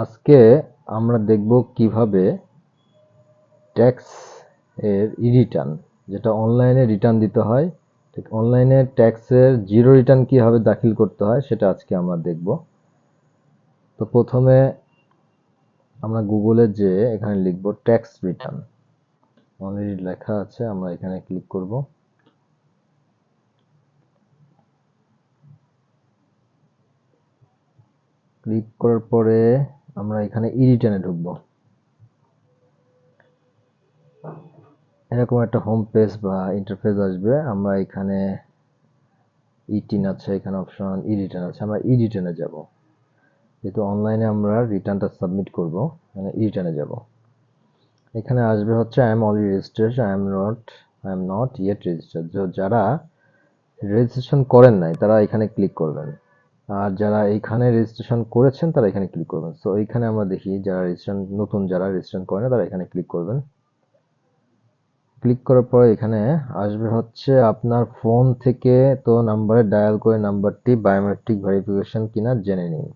আজকে আমরা দেখব কিভাবে ট্যাক্স এর রিটার্ন, যেটা অনলাইনে রিটার্ন দিতে হয়, ঠিক অনলাইনে ট্যাক্সের জিরো রিটার্ন কিভাবে দাখিল করতে হয় সেটা আজকে আমরা দেখব। তো প্রথমে আমরা গুগলে যে এখানে লিখব ট্যাক্স রিটার্ন, অলরেডি লেখা আছে, আমরা এখানে ক্লিক করব। ক্লিক করার পরে আমরা এখানে রিটার্নে ঢুকবো। এরকম একটা হোম পেজ বা ইন্টারফেস আসবে। আমরা এখানে ই-টিন আছে, এখানে অপশন রিটার্ন আছে, আমরা রিটার্নে যাব। যেহেতু অনলাইনে আমরা রিটার্নটা সাবমিট করব, মানে রিটার্নে যাব। এখানে আসবে হচ্ছে I am already registered, I am not yet registered. যারা রেজিস্ট্রেশন করেন নাই তারা এখানে ক্লিক করবেন, আর যারা এখানে রেজিস্ট্রেশন করেছেন তারা এখানে ক্লিক করবেন। সো এইখানে আমরা দেখি যারা রেজিস্ট্রেশন নতুন, যারা রেজিস্ট্রেশন করেন না তারা এখানে ক্লিক করবেন। ক্লিক করার পরে এখানে আসবে হচ্ছে আপনার ফোন থেকে তো নাম্বারে ডায়াল করে নাম্বারটি বায়োমেট্রিক ভেরিফিকেশন কিনা জেনে নিন।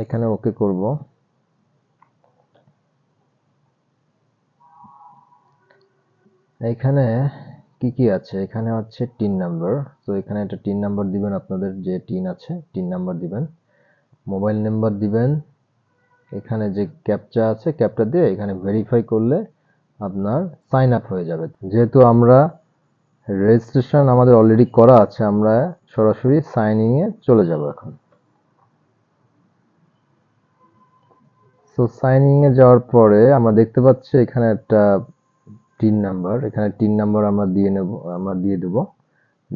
এখানে ওকে করব। এখানে কি কি আছে, এখানে হচ্ছে টিন নাম্বার। তো এখানে একটা টিন নাম্বার দিবেন, আপনাদের যে টিন আছে টিন নাম্বার দিবেন, মোবাইল নাম্বার দিবেন, এখানে যে ক্যাপচা আছে ক্যাপচা দিয়ে এখানে ভেরিফাই করলে আপনার সাইন আপ হয়ে যাবে। যেহেতু আমরা রেজিস্ট্রেশন আমাদের অলরেডি করা আছে, আমরা সরাসরি সাইনিং এ চলে যাব এখন। সো সাইনিং এ যাওয়ার পরে আমরা দেখতে পাচ্ছি এখানে একটা টিন নাম্বার, এখানে টিন নাম্বার আমরা দিয়ে নেব, আমরা দিয়ে দেব।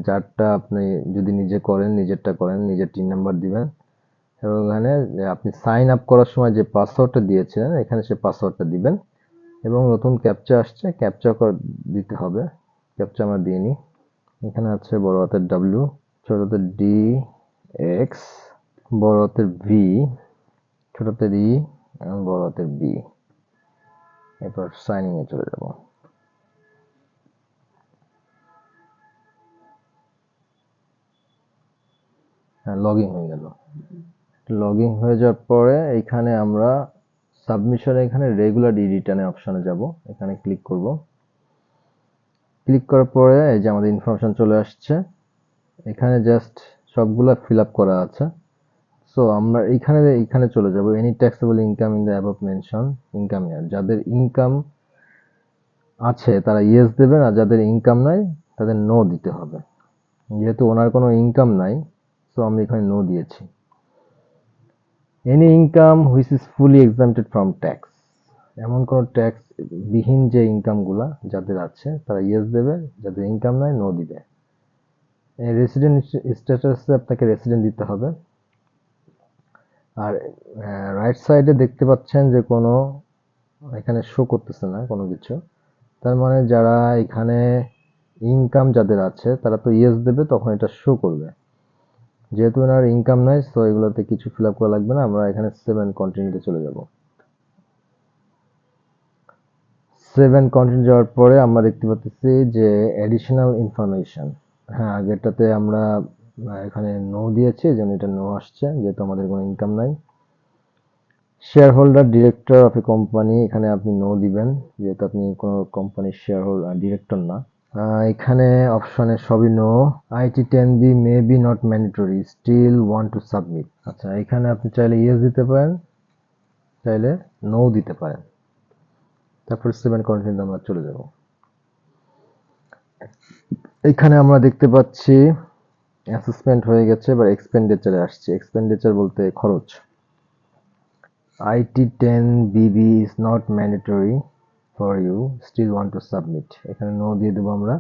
যারটা আপনি যদি নিজে করেন, নিজেরটা করেন, নিজের টিন নাম্বার দিবেন এবং এখানে আপনি সাইন আপ করার সময় যে পাসওয়ার্ডটা দিয়েছিলেন এখানে সে পাসওয়ার্ডটা দিবেন এবং নতুন ক্যাপচা আসছে, ক্যাপচা দিতে হবে। ক্যাপচা আমরা দিয়ে নিই। এখানে আছে বড় হাতের ডাব্লিউ, ছোট হাতের ডি, এক্স, বড় হাতের ভি, ছোট হাতের ই এবং বড় হাতের বি। এরপর সাইনিং এ চলে যাব। হ্যাঁ, লগ ইন হয়ে গেল। লগ ইন হয়ে যাওয়ার পরে এখানে আমরা সাবমিশনে এখানে রেগুলার রিটার্নে অপশনে যাব, এখানে ক্লিক করব। ক্লিক করার পরে এই যে আমাদের ইনফরমেশন চলে আসছে, এখানে জাস্ট সবগুলা ফিল আপ করা আছে। সো আমরা এখানে চলে যাব, any taxable income in the above mention income ইয়ার। যাদের ইনকাম আছে তারা ইয়েস দেবেন, আর যাদের ইনকাম নাই তাদের নো দিতে হবে। যেহেতু ওনার কোনো ইনকাম নাই, সো আমি এখানে নো দিয়েছি। Any income which is fully exempted from tax, এমন কোনো ট্যাক্স বিহীন যে ইনকামগুলা যাদের আছে তারা ইয়েস দেবে, যাদের ইনকাম নাই নো দিবে। রেসিডেন্ট স্ট্যাটাসে আপনাকে রেসিডেন্ট দিতে হবে। আর রাইট সাইডে দেখতে পাচ্ছেন যে কোনো এখানে শো করতেছে না কোনো কিছু, তার মানে যারা এখানে ইনকাম যাদের আছে তারা তো ইয়েস দেবে, তখন এটা শো করবে। যেহেতু এনার ইনকাম নাই সো এগুলোতে কিছু ফিল আপ করা লাগবে না, আমরা এখানে সেভ এন্ড কন্টিনিউতে চলে যাব। সেভ এন্ড কন্টিনিউ যাওয়ার পরে আমরা দেখতে পাচ্ছি যে অ্যাডিশনাল ইনফরমেশন। হ্যাঁ, আগেরটাতে আমরা এখানে নো দিয়েছি, যেন এটা নো আসছে যেহেতু আমাদের কোনো ইনকাম নাই। Share holder director of a company, এখানে আপনি নো দিবেন যেহেতু আপনি কোনো কোম্পানির শেয়ার হোল্ডার ডিরেক্টর না। এখানে অপশনে সবই no. IT 10B may be not mandatory, still want to submit. আচ্ছা, এখানে আপনি চাইলে ইয়েস দিতে পারেন, চাইলে নো দিতে পারেন। তারপর সেভেন কন্টিনিউ আমরা চলে যাব। এখানে আমরা দেখতে পাচ্ছি অ্যাসেসমেন্ট হয়ে গেছে, এবার এক্সপেন্ডিচারে আসছে। এক্সপেন্ডিচার বলতে খরচ। IT 10BB is not mandatory for you, still want to submit, এখানে নো দিয়ে দেবো আমরা।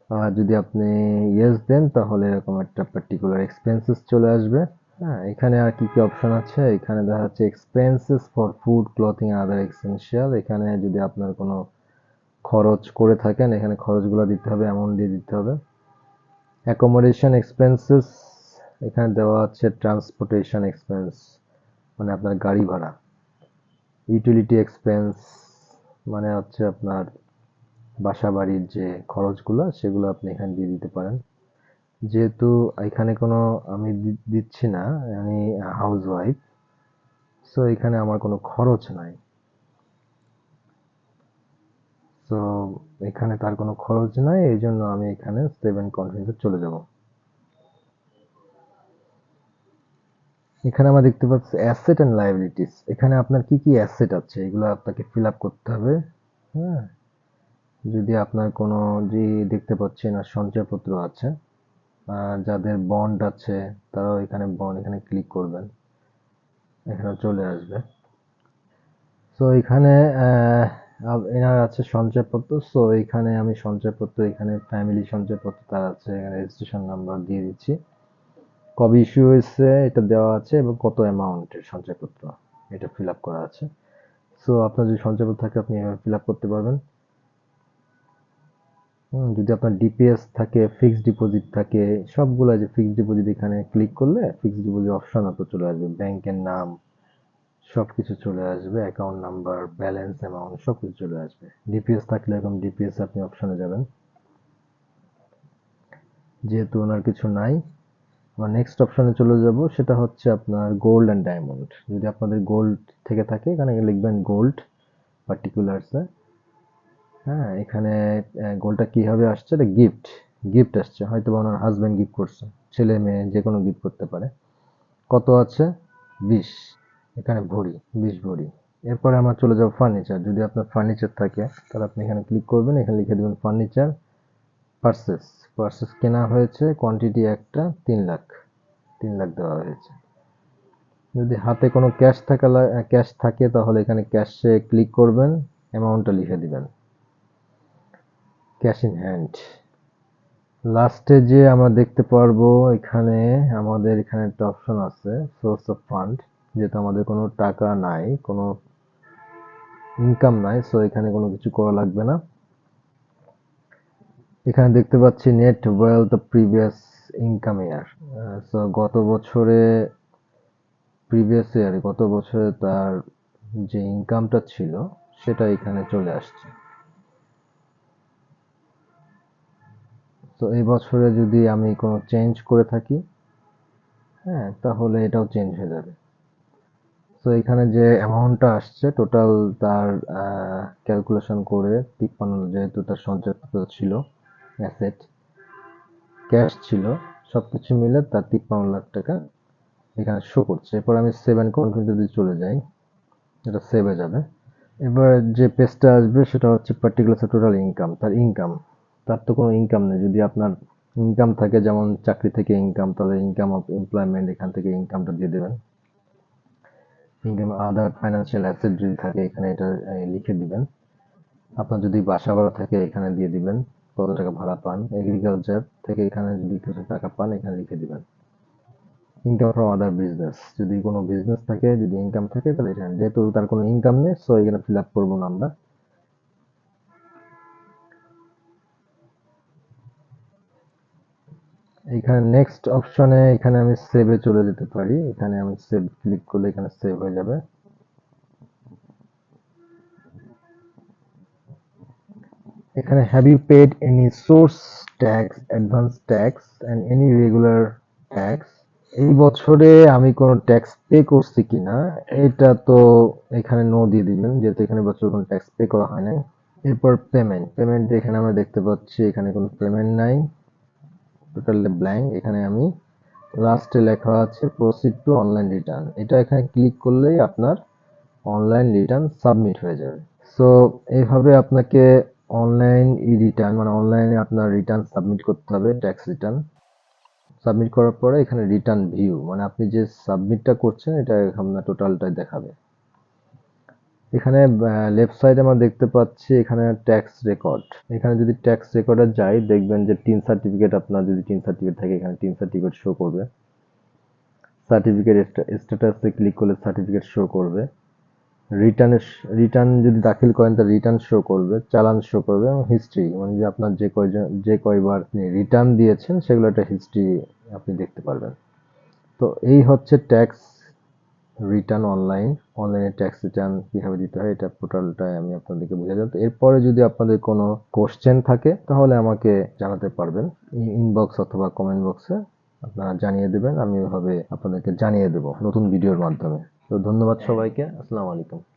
আর যদি আপনি ইয়েস দেন তাহলে এরকম একটা পার্টিকুলার এক্সপেন্সেস চলে আসবে। হ্যাঁ, এখানে আর কি কি অপশন আছে, এখানে দেখা যাচ্ছে expenses for food, clothing, other essential. এখানে যদি আপনার কোনো খরচ করে থাকেন এখানে খরচগুলো দিতে হবে, অ্যামাউন্ট দিয়ে দিতে হবে। অ্যাকোমোডেশন এক্সপেন্সেস, এখানে দেওয়া আছে ট্রান্সপোর্টেশন এক্সপেন্স, মানে আপনার গাড়ি ভাড়া। ইউটিলিটি এক্সপেন্স মানে হচ্ছে আপনার বাসা বাড়ির যে খরচগুলো সেগুলো আপনি এখানে দিয়ে দিতে পারেন। যেহেতু এখানে কোনো আমি দিচ্ছি না, আমি হাউস ওয়াইফ, সো এখানে আমার কোনো খরচ নাই। সো এখানে তার কোনো খরচ নাই, এই জন্য আমি এখানে সেভ এন্ড কন্টিনিউতে চলে যাব। এখানে আমরা দেখতে পাচ্ছি অ্যাসেট এন্ড লায়াবিলিটিস। এখানে আপনার কি কি অ্যাসেট আছে এগুলো আপনাকে ফিল আপ করতে হবে। হ্যাঁ, যদি আপনার কোনো যে দেখতে পাচ্ছেন আর সঞ্চয়পত্র আছে, যাদের বন্ড আছে তারাও এখানে বন্ড এখানে ক্লিক করবেন, এখানে চলে আসবে। সো এখানে এনার আছে সঞ্চয়পত্র। সো এখানে আমি সঞ্চয়পত্র, এখানে ফ্যামিলি সঞ্চয়পত্র তার আছে, এখানে রেজিস্ট্রেশন নাম্বার দিয়ে দিচ্ছি, কবে ইস্যু হয়েছে এটা দেওয়া আছে এবং কত অ্যামাউন্টের সঞ্চয়পত্র এটা ফিল আপ করা আছে। সো আপনার যদি সঞ্চয়পত্র থাকে আপনি এভাবে ফিল আপ করতে পারবেন। যদি আপনার ডিপিএস থাকে, ফিক্সড ডিপোজিট থাকে, সবগুলা যে ফিক্সড ডিপোজিট এখানে ক্লিক করলে ফিক্সড ডিপোজিট অপশন আপনার চলে আসবে, ব্যাংকের নাম সবকিছু চলে আসবে, অ্যাকাউন্ট নাম্বার, ব্যালেন্স, অ্যামাউন্ট সবকিছু চলে আসবে। ডিপিএস থাকলে এরকম ডিপিএস আপনি অপশনে যাবেন। যেহেতু ওনার কিছু নাই, আমরা নেক্সট অপশনে চলে যাব, সেটা হচ্ছে আপনার গোল্ড অ্যান্ড ডায়মন্ড। যদি আপনাদের গোল্ড থেকে থাকে এখানে লিখবেন গোল্ড পার্টিকুলার্সে। হ্যাঁ, এখানে গোল্ডটা কিভাবে আসছে, এটা গিফট গিফট আসছে, হয়তো বা ওনার হাজব্যান্ড গিফট করছে, ছেলে মেয়ে যে কোনো গিফট করতে পারে। কত আছে? 20। এখানে ভরি, 20 ভরি। এরপরে আমরা চলে যাব ফার্নিচার। যদি আপনার ফার্নিচার থাকে তাহলে আপনি এখানে ক্লিক করবেন, এখানে লিখে দেবেন ফার্নিচার পার্সেস। পার্সেস কেনা হয়েছে কোয়ান্টিটি একটা 3 লাখ, 3 লাখ দেওয়া হয়েছে। যদি হাতে কোনো ক্যাশ থাকে তাহলে এখানে ক্যাশে ক্লিক করবেন, অ্যামাউন্টটা লিখে দিবেন, ক্যাশ ইন হ্যান্ড। লাস্টে যে আমরা দেখতে পারবো এখানে আমাদের এখানে একটা অপশন আছে সোর্স অফ ফান্ড। যেহেতু আমাদের কোনো টাকা নাই, কোনো ইনকাম নাই, সো এখানে কোনো কিছু করা লাগবে না। এখানে দেখতে পাচ্ছি net wealth of previous income year. So গত বছরে তার যে ইনকামটা ছিল সেটা এখানে চলে আসছে। তো এই বছরে যদি আমি কোনো চেঞ্জ করে থাকি, হ্যাঁ, তাহলে এটাও চেঞ্জ হয়ে যাবে। তো এখানে যে অ্যামাউন্টটা আসছে টোটাল তার ক্যালকুলেশন করে 53, যেহেতু তার সঞ্চয়পত্র ছিল, অ্যাসেট, ক্যাশ ছিল, সবকিছু মিলে তার 53 লাখ টাকা এখানে শো করছে। এরপর আমি সেভ এন্ড কন্টিনিউ যদি চলে যাই, এটা সেভ হয়ে যাবে। এবার যে পেজটা আসবে সেটা হচ্ছে পার্টিকুলার টোটাল ইনকাম, তার ইনকাম। তার তো কোনো ইনকাম নেই। যদি আপনার ইনকাম থাকে, যেমন চাকরি থেকে ইনকাম, তাহলে ইনকাম অফ এমপ্লয়মেন্ট এখান থেকে ইনকামটা দিয়ে দেবেন। ইনকাম আদার ফাইন্যান্সিয়াল অ্যাসেট যদি থাকে এখানে এটা লিখে দিবেন। আপনার যদি বাসা ভাড়া থাকে এখানে দিয়ে দিবেন কত টাকা ভাড়া পান। এগ্রিকালচার থেকে এখানে যদি কিছু টাকা পান এখানে লিখে দিবেন। ইনকাম ফ্রম আদার বিজনেস, যদি কোনো বিজনেস থাকে, যদি ইনকাম থাকে তাহলে এখানে, যেহেতু তার কোনো ইনকাম নেই সো এখানে ফিল আপ করবো না আমরা। এখানে নেক্সট অপশনে এখানে আমি সেভে চলে যেতে পারি, এখানে আমি সেভ ক্লিক করলে এখানে সেভ হয়ে যাবে। এখানে have you paid any source tax, advance tax and any regular tax. এই বছরে আমি কোনো ট্যাক্স পে করছি কিনা এটা তো এখানে নো দিয়ে দিবেন, যেহেতু এখানে বছর কোনো ট্যাক্স পে করা হয় নাই। এরপর পেমেন্ট এখানে আমরা দেখতে পাচ্ছি এখানে কোনো পেমেন্ট নাই, টোটালি ব্ল্যাঙ্ক। এখানে আমি লাস্টে লেখা আছে প্রসিড টু অনলাইন রিটার্ন, এটা এখানে ক্লিক করলেই আপনার অনলাইন রিটার্ন সাবমিট হয়ে যাবে। সো এইভাবে আপনাকে অনলাইন রিটার্ন, মানে অনলাইনে আপনার রিটার্ন সাবমিট করতে হবে, ট্যাক্স রিটার্ন। সাবমিট করার পরে এখানে রিটার্ন ভিউ, মানে আপনি যে সাবমিটটা করছেন এটা আপনার টোটালটাই দেখাবে। এখানে লেফট সাইডে আমরা দেখতে পাচ্ছি এখানে ট্যাক্স রেকর্ড। এখানে যদি ট্যাক্স রেকর্ডে যাই দেখবেন যে টিন সার্টিফিকেট, আপনার যদি টিন সার্টিফিকেট থাকে এখানে টিন সার্টিফিকেট শো করবে। সার্টিফিকেট স্ট্যাটাসে ক্লিক করলে সার্টিফিকেট শো করবে। রিটার্ন যদি দাখিল করেন তার রিটার্ন শো করবে, চালান শো করবে এবং হিস্ট্রি, মানে যে আপনার যে কয়বার আপনি রিটার্ন দিয়েছেন সেগুলো একটা হিস্ট্রি আপনি দেখতে পারবেন। তো এই হচ্ছে ট্যাক্স রিটার্ন অনলাইনে ট্যাক্স রিটার্ন কিভাবে দিতে হয় এটা টোটালটাই আমি আপনাদেরকে বুঝিয়ে দিলাম। তো এরপরে যদি আপনাদের কোনো কোশ্চেন থাকে তাহলে আমাকে জানাতে পারবেন, ইনবক্স অথবা কমেন্ট বক্সে আপনারা জানিয়ে দেবেন, আমি ওইভাবে আপনাদেরকে জানিয়ে দেবো নতুন ভিডিওর মাধ্যমে। তো ধন্যবাদ সবাইকে। আসসালামু আলাইকুম।